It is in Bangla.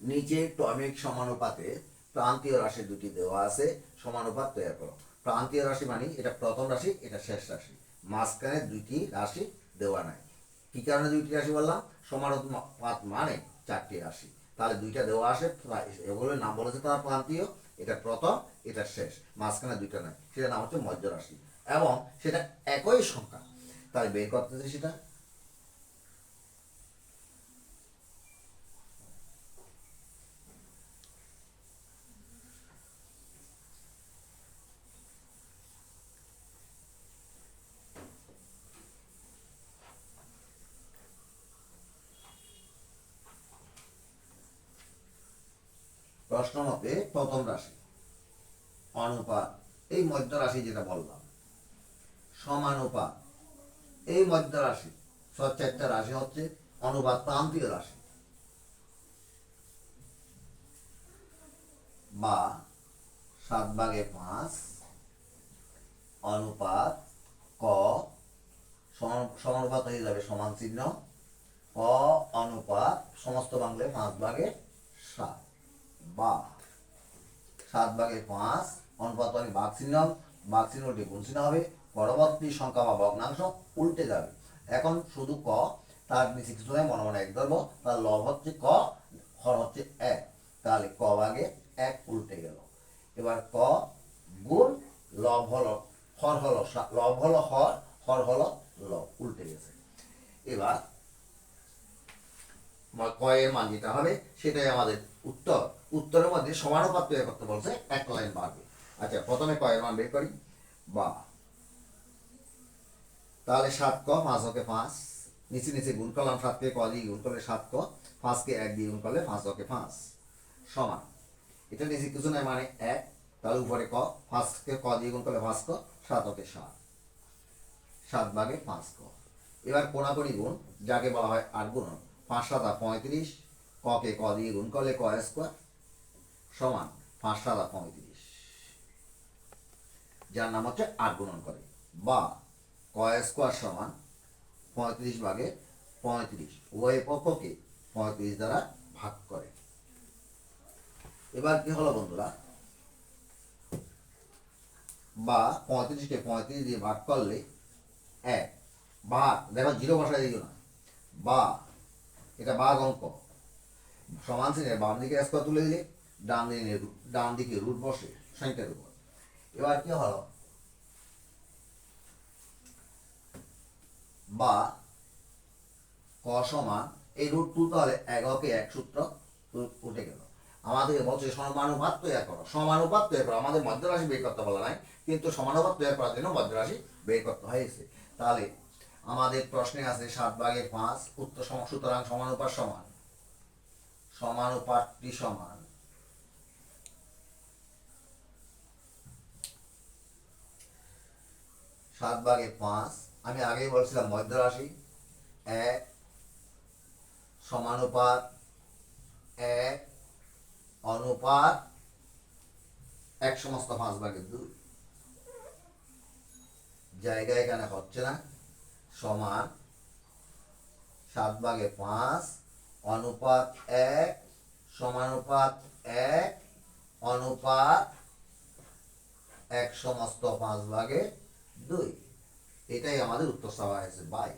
নিচে টমিক সমানুপাতে প্রান্তীয় রাশি দুটি দেওয়া আছে, সমানুপাত তৈরি করো। প্রান্তীয় রাশি মানে এটা প্রথম রাশি, এটা শেষ রাশি, মাঝখানে দুইটি রাশি দেওয়া নাই। কি কারণে দুইটি রাশি বললাম? সমানুপাত মানে চারটি রাশি, তাহলে দুইটা দেওয়া আসে, এগুলোর নাম বলেছে তারা প্রান্তীয়। এটা প্রথম, এটা শেষ, মাঝখানে দুইটা নাই, সেটার নাম হচ্ছে মধ্য রাশি এবং সেটা একই সংখ্যা। তাহলে বের করতেছে সেটা প্রশ্ন মতে প্রথম রাশি অনুপাত এই মধ্য রাশি যেটা বললাম, সমানুপাত এই মধ্য রাশি, চারটা রাশি হচ্ছে অনুপাত প্রান্তীয় রাশি, বা 7/5 অনুপাত ক, সমানুপাত হয়ে যাবে সমান চিহ্ন, ক অনুপাত সমস্ত বাংলায় 5/7, বা 7/5 অনুপাত মানে ভাগ চিহ্ন, ভাগ চিহ্ন উল্টে গুণ চিহ্ন হবে, পরবর্তী সংখ্যা বা ভগ্নাংশ উল্টে যাবে। এখন শুধু ক, তার নিচে কিছু নয়, মনে মনে এক ধরবো, তার লব হচ্ছে ক, হর হচ্ছে 1, তাহলে ক ভাগে 1 উল্টে গেল। এবার ক গুণ লব হলো হর, হলো লব হলো হর, হর হলো লব, উল্টে গেছে। এবার কয়ের মান যেটা হবে সেটাই আমাদের উত্তর। উত্তরের মধ্যে সমানুপাত তৈরি করতে বলছে, এক লাইন বাড়বে। আচ্ছা, প্রথমে কয়ের মান বের করি, বা তাহলে 7 ক 5 ওকে 5, নিচে নিচে গুণ করলাম, 7 কে ক দিয়ে গুণ করলে 7 ক, 5 কে 1 দিয়ে গুণ করলে 5 ওকে 5, সমান, এটা নিচে কিছু নাই মানে 1, তাহলে উপরে ক, 5 কে ক দিয়ে গুণ করলে 5 ক, 7 ওকে 7, 7/5 ক। এবার কোনাকুনি গুণ, যাকে বলা হয় 8 গুণন, 5 7 35, ক কে ক দিয়ে গুণ করলে ক স্কোয়ার সমান 5 7 35, যার নাম হচ্ছে 8 গুণন করে, বা ক স্কোয়ার সমান 35/35, উভয় পক্ষকে 35 দ্বারা ভাগ করে। এবার কি হলো বন্ধুরা, বা 35কে 35 দিয়ে ভাগ করলে 1, বা দেখো জিরো বসায় দিও না, বা এটা ভাগ অঙ্ক, সমান চিহ্নের বাম দিকে স্কোয়ার তুলে দিলে ডান দিকে রুট বসে সংখ্যার উপর। এবার কি হলো, বা ক সমান এই রুট তুলতে হলে এককে 1 সূত্র উঠে গেল। আমাদেরকে বলছে সমানুপাত তৈরি করো, সমানুপাত তৈরি করো, আমাদের মধ্য রাশি বের করতে বলা নাই, কিন্তু সমানুপাত তৈরি করার জন্য মধ্য রাশি বের করতে হয়েছে। তাহলে আমাদের প্রশ্নে আছে 7/5 উত্তর, সুতরাং সমানুপাত সমান, সমানুপাতটি সমান 7/5। আমি আগেই বলছিলাম মধ্য রাশি 1 সমানুপাত 1 অনুপাত 1/5/2, জায়গা এখানে হচ্ছে না, সমান 7/5 অনুপাত 1 সমানুপাত 1 অনুপাত 1/5/2, এটাই আমাদের উত্তর চাওয়া হয়েছে বাই।